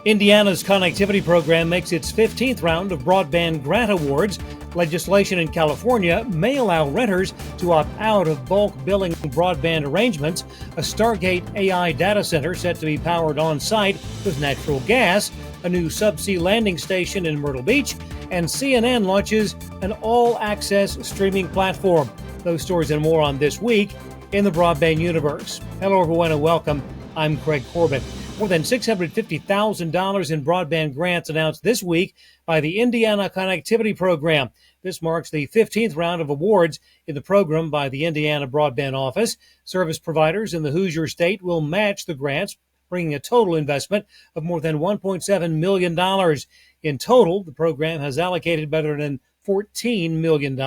Indiana's connectivity program makes its 15th round of broadband grant awards. Legislation in California may allow renters to opt out of bulk billing broadband arrangements. A Stargate AI data center set to be powered on site with natural gas, a new subsea landing station in Myrtle Beach, and CNN launches an all-access streaming platform. Those stories and more on This Week in the Broadband Universe. Hello, everyone, and welcome. I'm Craig Corbett. More than $650,000 in broadband grants announced this week by the Indiana Connectivity Program. This marks the 15th round of awards in the program by the Indiana Broadband Office. Service providers in the Hoosier State will match the grants, bringing a total investment of more than $1.7 million. In total, the program has allocated better than $14 million.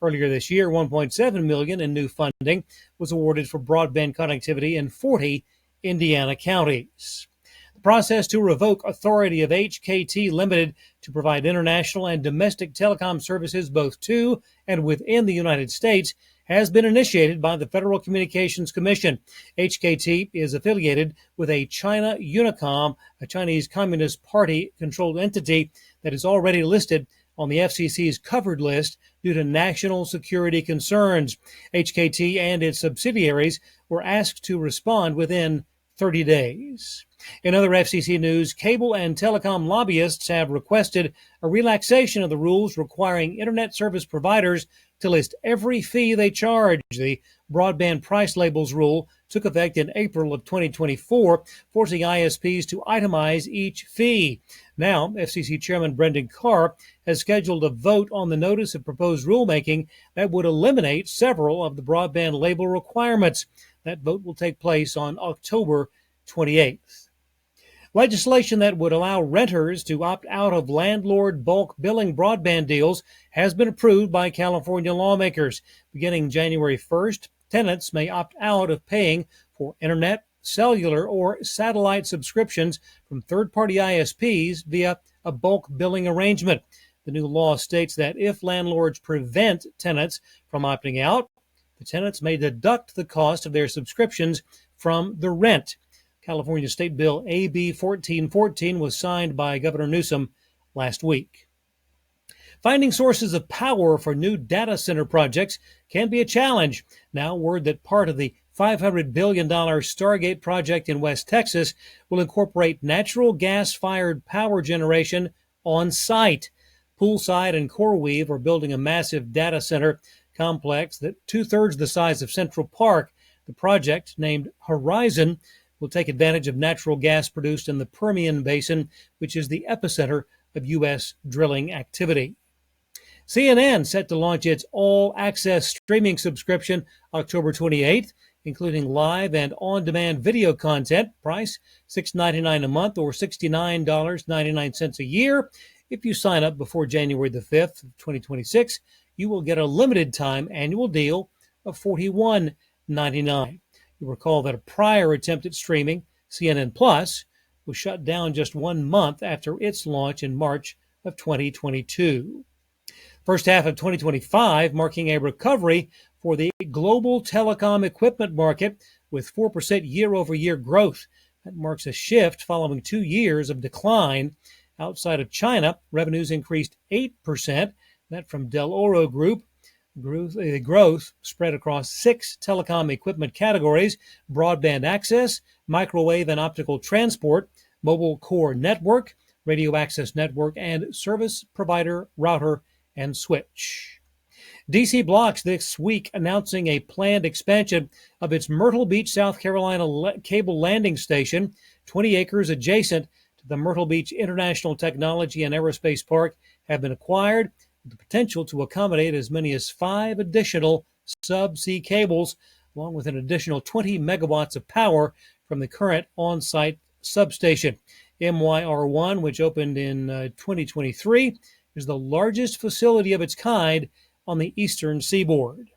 Earlier this year, $1.7 million in new funding was awarded for broadband connectivity in 40 Indiana counties. The process to revoke authority of HKT Limited to provide international and domestic telecom services both to and within the United States has been initiated by the Federal Communications Commission. HKT is affiliated with a China Unicom, a Chinese Communist Party-controlled entity that is already listed on the FCC's covered list due to national security concerns. HKT and its subsidiaries were asked to respond within 30 days. In other FCC news, cable and telecom lobbyists have requested a relaxation of the rules requiring internet service providers to list every fee they charge. The broadband price labels rule took effect in April of 2024, forcing ISPs to itemize each fee. Now, FCC Chairman Brendan Carr has scheduled a vote on the notice of proposed rulemaking that would eliminate several of the broadband label requirements. That vote will take place on October 28th. Legislation that would allow renters to opt out of landlord bulk billing broadband deals has been approved by California lawmakers. Beginning January 1st, tenants may opt out of paying for internet, cellular, or satellite subscriptions from third-party ISPs via a bulk billing arrangement. The new law states that if landlords prevent tenants from opting out, the tenants may deduct the cost of their subscriptions from the rent. California State Bill AB 1414 was signed by Governor Newsom last week. Finding sources of power for new data center projects can be a challenge. Now, word that part of the $500 billion Stargate project in West Texas will incorporate natural gas-fired power generation on site. Poolside and CoreWeave are building a massive data center complex that two-thirds the size of Central Park. The project, named Horizon, will take advantage of natural gas produced in the Permian Basin, which is the epicenter of U.S. drilling activity. CNN set to launch its all-access streaming subscription October 28th, including live and on-demand video content. Price $6.99 a month or $69.99 a year. If you sign up before January the 5th of 2026, you will get a limited-time annual deal of $41.99. You'll recall that a prior attempt at streaming, CNN Plus, was shut down just 1 month after its launch in March of 2022. First half of 2025 marking a recovery for the global telecom equipment market with 4% year-over-year growth. That marks a shift following 2 years of decline. Outside of China, revenues increased 8%. That from Del Oro Group. The growth spread across 6 telecom equipment categories: broadband access, microwave and optical transport, mobile core network, radio access network, and service provider router and switch. DC Blocks this week announcing a planned expansion of its Myrtle Beach, South Carolina cable landing station, 20 acres adjacent to the Myrtle Beach International Technology and Aerospace Park have been acquired, the potential to accommodate as many as 5 additional subsea cables, along with an additional 20 megawatts of power from the current on-site substation. MYR1, which opened in 2023, is the largest facility of its kind on the eastern seaboard.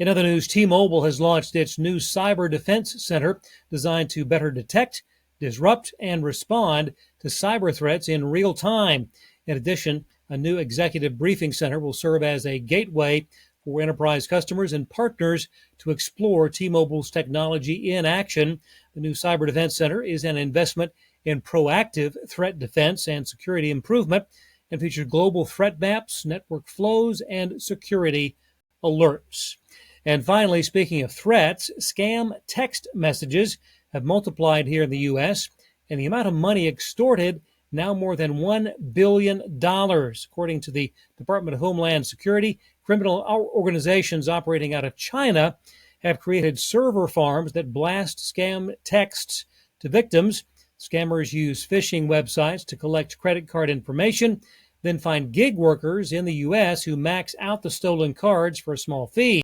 In other news, T-Mobile has launched its new Cyber Defense Center designed to better detect, disrupt, and respond to cyber threats in real time. In addition, a new executive briefing center will serve as a gateway for enterprise customers and partners to explore T-Mobile's technology in action. The new Cyber Defense Center is an investment in proactive threat defense and security improvement and features global threat maps, network flows, and security alerts. And finally, speaking of threats, scam text messages have multiplied here in the U.S., and the amount of money extorted now more than $1 billion. According to the Department of Homeland Security, criminal organizations operating out of China have created server farms that blast scam texts to victims. Scammers use phishing websites to collect credit card information, then find gig workers in the U.S. who max out the stolen cards for a small fee.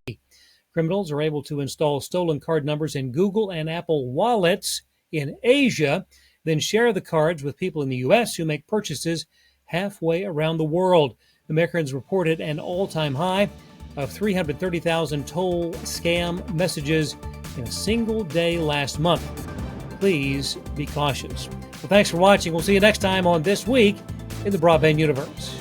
Criminals are able to install stolen card numbers in Google and Apple wallets in Asia, then share the cards with people in the U.S. who make purchases halfway around the world. Americans reported an all-time high of 330,000 toll scam messages in a single day last month. Please be cautious. Well, thanks for watching. We'll see you next time on This Week in the Broadband Universe.